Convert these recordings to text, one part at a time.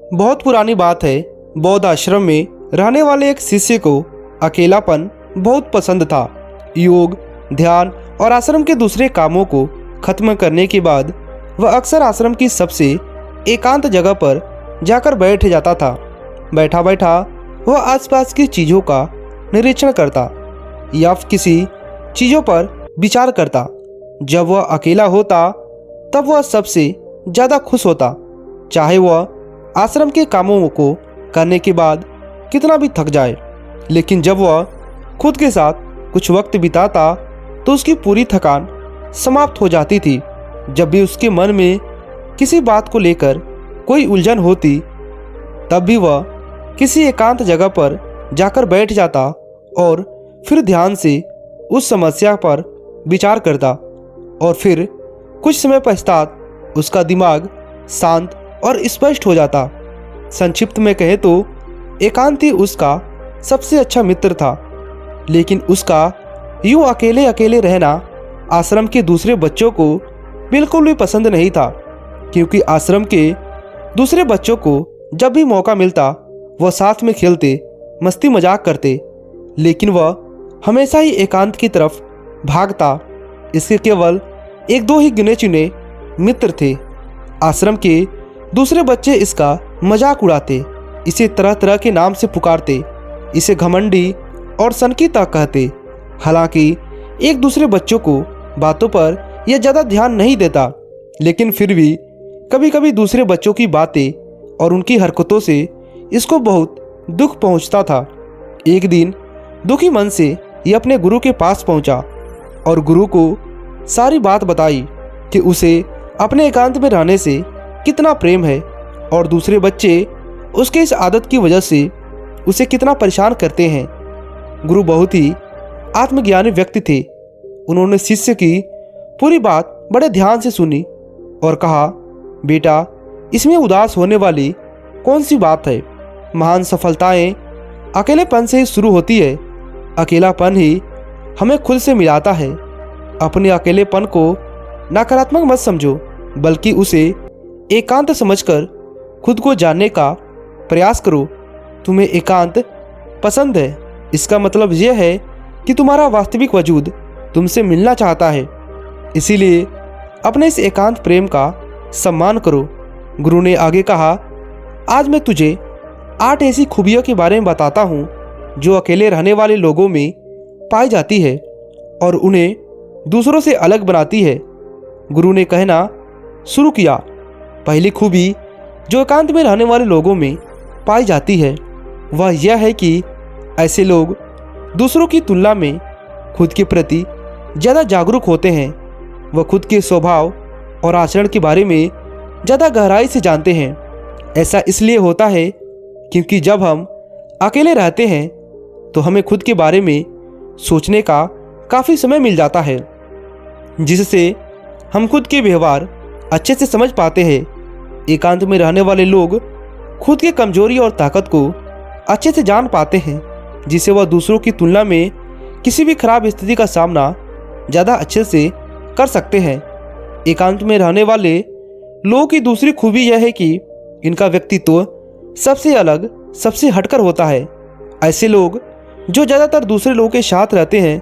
बहुत पुरानी बात है। बौद्ध आश्रम में रहने वाले एक शिष्य को अकेलापन बहुत पसंद था। योग, ध्यान और आश्रम के दूसरे कामों को खत्म करने के बाद वह अक्सर आश्रम की सबसे एकांत जगह पर जाकर बैठ जाता था। बैठा बैठा वह आसपास की चीज़ों का निरीक्षण करता या किसी चीज़ों पर विचार करता। जब वह अकेला होता तब वह सबसे ज़्यादा खुश होता, चाहे वह आश्रम के कामों को करने के बाद कितना भी थक जाए। लेकिन जब वह खुद के साथ कुछ वक्त बिताता तो उसकी पूरी थकान समाप्त हो जाती थी। जब भी उसके मन में किसी बात को लेकर कोई उलझन होती तब भी वह किसी एकांत जगह पर जाकर बैठ जाता और फिर ध्यान से उस समस्या पर विचार करता और फिर कुछ समय पश्चात उसका दिमाग शांत और स्पष्ट हो जाता। संक्षिप्त में कहे तो एकांत ही उसका सबसे अच्छा मित्र था। लेकिन उसका यूं अकेले अकेले रहना आश्रम के दूसरे बच्चों को बिल्कुल भी पसंद नहीं था, क्योंकि आश्रम के दूसरे बच्चों को जब भी मौका मिलता वह साथ में खेलते, मस्ती मजाक करते, लेकिन वह हमेशा ही एकांत की तरफ भागता। इसके केवल एक दो ही गिने चुने मित्र थे। आश्रम के दूसरे बच्चे इसका मजाक उड़ाते, इसे तरह तरह के नाम से पुकारते, इसे घमंडी और सनकीता कहते। हालांकि एक दूसरे बच्चों को बातों पर यह ज़्यादा ध्यान नहीं देता, लेकिन फिर भी कभी कभी दूसरे बच्चों की बातें और उनकी हरकतों से इसको बहुत दुख पहुंचता था। एक दिन दुखी मन से यह अपने गुरु के पास पहुंचा और गुरु को सारी बात बताई कि उसे अपने एकांत में रहने से कितना प्रेम है और दूसरे बच्चे उसके इस आदत की वजह से उसे कितना परेशान करते हैं। गुरु बहुत ही आत्मज्ञानी व्यक्ति थे। उन्होंने शिष्य की पूरी बात बड़े ध्यान से सुनी और कहा, बेटा, इसमें उदास होने वाली कौन सी बात है? महान सफलताएं अकेलेपन से ही शुरू होती है। अकेलापन ही हमें खुद से मिलाता है। अपने अकेलेपन को नकारात्मक मत समझो, बल्कि उसे एकांत समझकर खुद को जानने का प्रयास करो। तुम्हें एकांत पसंद है, इसका मतलब यह है कि तुम्हारा वास्तविक वजूद तुमसे मिलना चाहता है। इसीलिए अपने इस एकांत प्रेम का सम्मान करो। गुरु ने आगे कहा, आज मैं तुझे 8 ऐसी खूबियों के बारे में बताता हूँ जो अकेले रहने वाले लोगों में पाई जाती है और उन्हें दूसरों से अलग बनाती है। गुरु ने कहना शुरू किया, पहली खूबी जो एकांत में रहने वाले लोगों में पाई जाती है वह यह है कि ऐसे लोग दूसरों की तुलना में खुद के प्रति ज़्यादा जागरूक होते हैं। वह खुद के स्वभाव और आचरण के बारे में ज़्यादा गहराई से जानते हैं। ऐसा इसलिए होता है क्योंकि जब हम अकेले रहते हैं तो हमें खुद के बारे में सोचने का काफ़ी समय मिल जाता है, जिससे हम खुद के व्यवहार अच्छे से समझ पाते हैं। एकांत में रहने वाले लोग खुद की कमजोरी और ताकत को अच्छे से जान पाते हैं, जिससे वह दूसरों की तुलना में किसी भी खराब स्थिति का सामना ज़्यादा अच्छे से कर सकते हैं। एकांत में रहने वाले लोगों की दूसरी खूबी यह है कि इनका व्यक्तित्व सबसे अलग, सबसे हटकर होता है। ऐसे लोग जो ज़्यादातर दूसरे लोगों के साथ रहते हैं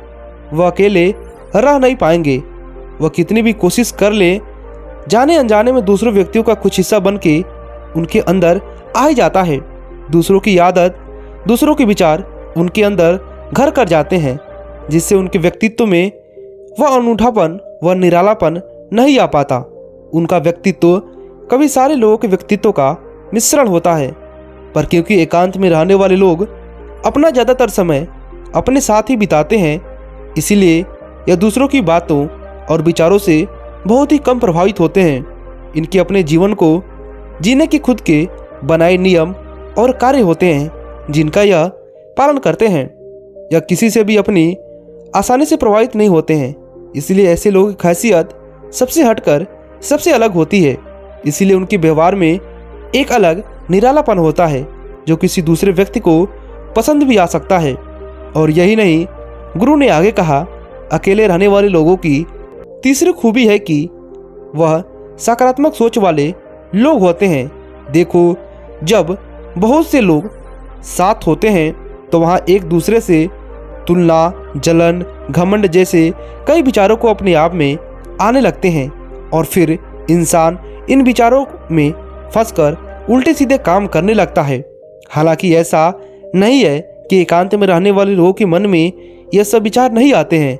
वह अकेले रह नहीं पाएंगे। वह कितनी भी कोशिश कर ले, जाने अनजाने में दूसरों व्यक्तियों का कुछ हिस्सा बन के उनके अंदर आ ही जाता है। दूसरों की आदत, दूसरों के विचार उनके अंदर घर कर जाते हैं, जिससे उनके व्यक्तित्व में वह अनूठापन, वह निरालापन नहीं आ पाता। उनका व्यक्तित्व कभी सारे लोगों के व्यक्तित्व का मिश्रण होता है, पर क्योंकि एकांत में रहने वाले लोग अपना ज़्यादातर समय अपने साथ ही बिताते हैं, इसीलिए यह दूसरों की बातों और विचारों से बहुत ही कम प्रभावित होते हैं। इनके अपने जीवन को जीने के खुद के बनाए नियम और कार्य होते हैं जिनका यह पालन करते हैं। यह किसी से भी अपनी आसानी से प्रभावित नहीं होते हैं। इसलिए ऐसे लोगों की खासियत सबसे हटकर सबसे अलग होती है। इसीलिए उनके व्यवहार में एक अलग निरालापन होता है जो किसी दूसरे व्यक्ति को पसंद भी आ सकता है। और यही नहीं, गुरु ने आगे कहा, अकेले रहने वाले लोगों की तीसरी खूबी है कि वह सकारात्मक सोच वाले लोग होते हैं। देखो, जब बहुत से लोग साथ होते हैं तो वहाँ एक दूसरे से तुलना, जलन, घमंड जैसे कई विचारों को अपने आप में आने लगते हैं और फिर इंसान इन विचारों में फंसकर उल्टे सीधे काम करने लगता है। हालांकि ऐसा नहीं है कि एकांत में रहने वाले लोगों के मन में यह सब विचार नहीं आते हैं,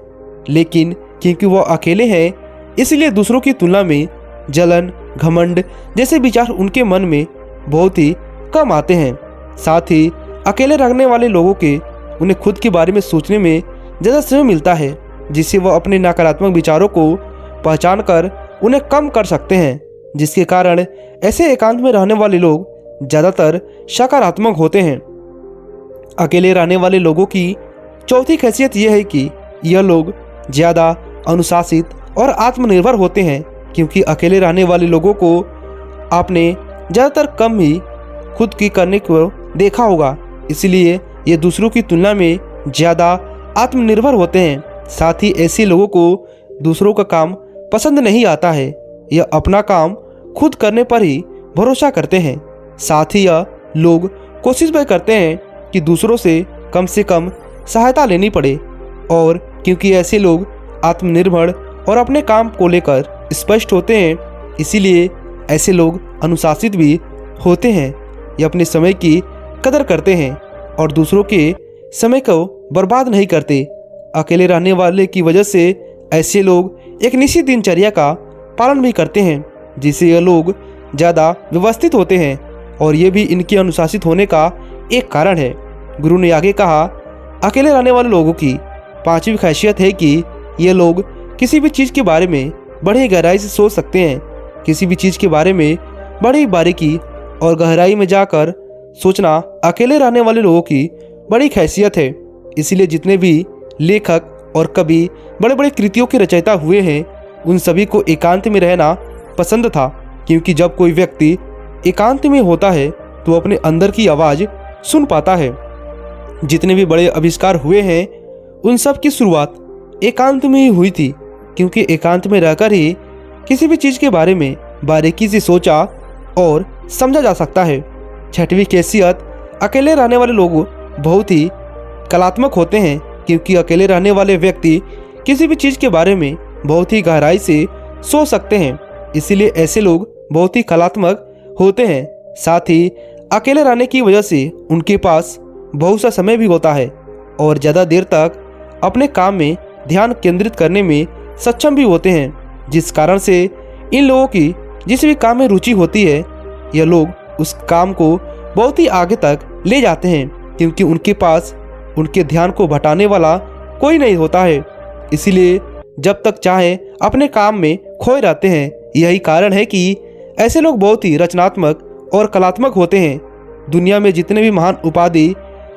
लेकिन क्योंकि वो अकेले हैं इसलिए दूसरों की तुलना में जलन, घमंड जैसे विचार उनके मन में बहुत ही कम आते हैं। साथ ही अकेले रहने वाले लोगों के उन्हें खुद के बारे में सोचने में ज़्यादा समय मिलता है, जिससे वह अपने नकारात्मक विचारों को पहचान कर उन्हें कम कर सकते हैं, जिसके कारण ऐसे एकांत में रहने वाले लोग ज़्यादातर सकारात्मक होते हैं। अकेले रहने वाले लोगों की चौथी खासियत यह है कि यह लोग ज़्यादा अनुशासित और आत्मनिर्भर होते हैं, क्योंकि अकेले रहने वाले लोगों को आपने ज़्यादातर कम ही खुद की करने को देखा होगा, इसलिए ये दूसरों की तुलना में ज़्यादा आत्मनिर्भर होते हैं। साथ ही ऐसे लोगों को दूसरों का काम पसंद नहीं आता है, यह अपना काम खुद करने पर ही भरोसा करते हैं। साथ ही यह लोग कोशिश भी करते हैं कि दूसरों से कम सहायता लेनी पड़े, और क्योंकि ऐसे लोग आत्मनिर्भर और अपने काम को लेकर स्पष्ट होते हैं, इसीलिए ऐसे लोग अनुशासित भी होते हैं। ये अपने समय की कदर करते हैं और दूसरों के समय को बर्बाद नहीं करते। अकेले रहने वाले की वजह से ऐसे लोग एक निश्चित दिनचर्या का पालन भी करते हैं, जिससे यह लोग ज़्यादा व्यवस्थित होते हैं और ये भी इनके अनुशासित होने का एक कारण है। गुरु ने आगे कहा, अकेले रहने वाले लोगों की पांचवी खासियत है कि ये लोग किसी भी चीज़ के बारे में बड़ी गहराई से सोच सकते हैं। किसी भी चीज़ के बारे में बड़ी बारीकी और गहराई में जाकर सोचना अकेले रहने वाले लोगों की बड़ी खासियत है। इसलिए जितने भी लेखक और कवि बड़े बड़े कृतियों के रचयिता हुए हैं, उन सभी को एकांत में रहना पसंद था, क्योंकि जब कोई व्यक्ति एकांत में होता है तो अपने अंदर की आवाज़ सुन पाता है। जितने भी बड़े आविष्कार हुए हैं उन सब की शुरुआत एकांत में ही हुई थी, क्योंकि एकांत में रहकर ही किसी भी चीज़ के बारे में बारीकी से सोचा और समझा जा सकता है। छठवीं खासियत, अकेले रहने वाले लोग बहुत ही कलात्मक होते हैं, क्योंकि अकेले रहने वाले व्यक्ति किसी भी चीज़ के बारे में बहुत ही गहराई से सोच सकते हैं, इसीलिए ऐसे लोग बहुत ही कलात्मक होते हैं। साथ ही अकेले रहने की वजह से उनके पास बहुत सा समय भी होता है और ज़्यादा देर तक अपने काम में ध्यान केंद्रित करने में सक्षम भी होते हैं, जिस कारण से इन लोगों की जिस भी काम में रुचि होती है, यह लोग उस काम को बहुत ही आगे तक ले जाते हैं, क्योंकि उनके पास उनके ध्यान को भटाने वाला कोई नहीं होता है। इसीलिए जब तक चाहे अपने काम में खोए रहते हैं। यही कारण है कि ऐसे लोग बहुत ही रचनात्मक और कलात्मक होते हैं। दुनिया में जितने भी महान उपाधि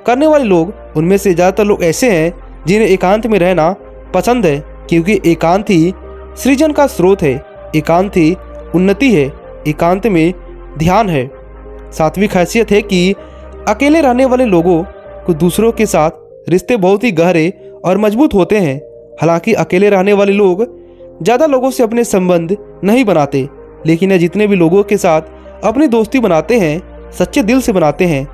करने वाले लोग, उनमें से ज़्यादातर लोग ऐसे हैं जिन्हें एकांत में रहना पसंद है, क्योंकि एकांत ही सृजन का स्रोत है, एकांत ही उन्नति है, एकांत में ध्यान है। सातवीं खासियत है कि अकेले रहने वाले लोगों को दूसरों के साथ रिश्ते बहुत ही गहरे और मजबूत होते हैं। हालांकि अकेले रहने वाले लोग ज़्यादा लोगों से अपने संबंध नहीं बनाते, लेकिन यह जितने भी लोगों के साथ अपनी दोस्ती बनाते हैं, सच्चे दिल से बनाते हैं।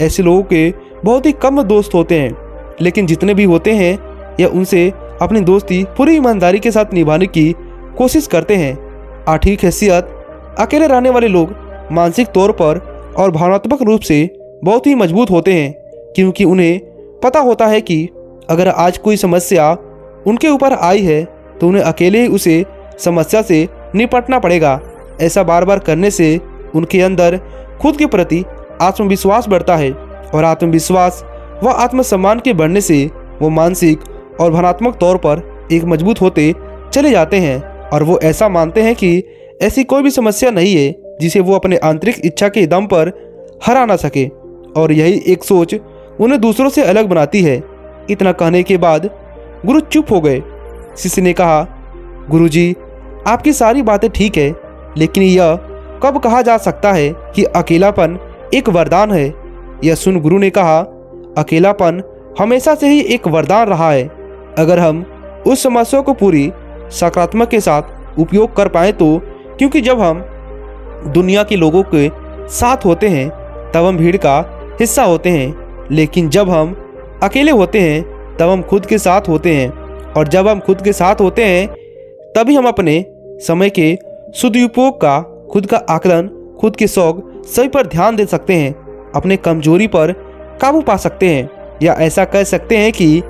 ऐसे लोगों के बहुत ही कम दोस्त होते हैं, लेकिन जितने भी होते हैं यह उनसे अपनी दोस्ती पूरी ईमानदारी के साथ निभाने की कोशिश करते हैं। आठवीं खासियत, अकेले रहने वाले लोग मानसिक तौर पर और भावनात्मक रूप से बहुत ही मजबूत होते हैं, क्योंकि उन्हें पता होता है कि अगर आज कोई समस्या उनके ऊपर आई है तो उन्हें अकेले ही उसे समस्या से निपटना पड़ेगा। ऐसा बार बार करने से उनके अंदर खुद के प्रति आत्मविश्वास बढ़ता है, और आत्मविश्वास व आत्मसम्मान के बढ़ने से वो मानसिक और भावनात्मक तौर पर एक मजबूत होते चले जाते हैं, और वो ऐसा मानते हैं कि ऐसी कोई भी समस्या नहीं है जिसे वो अपने आंतरिक इच्छा के दम पर हरा ना सके, और यही एक सोच उन्हें दूसरों से अलग बनाती है। इतना कहने के बाद गुरु चुप हो गए। शिष्य ने कहा, गुरुजी, आपकी सारी बातें ठीक है, लेकिन यह कब कहा जा सकता है कि अकेलापन एक वरदान है? यह सुन गुरु ने कहा, अकेलापन हमेशा से ही एक वरदान रहा है। अगर हम उस समस्या को पूरी सकारात्मक के साथ उपयोग कर पाएँ तो, क्योंकि जब हम दुनिया के लोगों के साथ होते हैं तब हम भीड़ का हिस्सा होते हैं, लेकिन जब हम अकेले होते हैं तब हम खुद के साथ होते हैं, और जब हम खुद के साथ होते हैं तभी हम अपने समय के सदुपयोग का, खुद का आकलन, खुद के शौक सभी पर ध्यान दे सकते हैं, अपने कमजोरी पर काबू पा सकते हैं, या ऐसा कह सकते हैं कि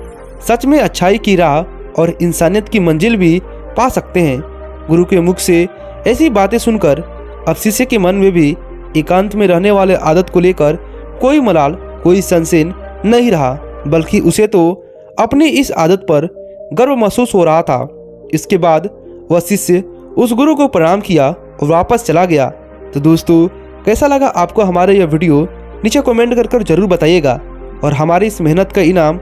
सच में अच्छाई की राह और इंसानियत की मंजिल भी पा सकते हैं। गुरु के मुख से ऐसी बातें सुनकर अब शिष्य के मन में भी एकांत में रहने वाले आदत को लेकर कोई मलाल, कोई संशय नहीं रहा, बल्कि उसे तो अपनी इस आदत पर गर्व महसूस हो रहा था। इसके बाद वह शिष्य उस गुरु को प्रणाम किया और वापस चला गया। तो दोस्तों, कैसा लगा आपको हमारा यह वीडियो? नीचे कमेंट कर जरूर बताइएगा, और हमारी इस मेहनत का इनाम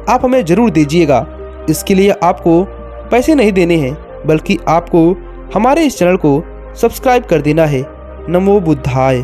आप हमें ज़रूर दीजिएगा। इसके लिए आपको पैसे नहीं देने हैं, बल्कि आपको हमारे इस चैनल को सब्सक्राइब कर देना है। नमो बुद्धाय।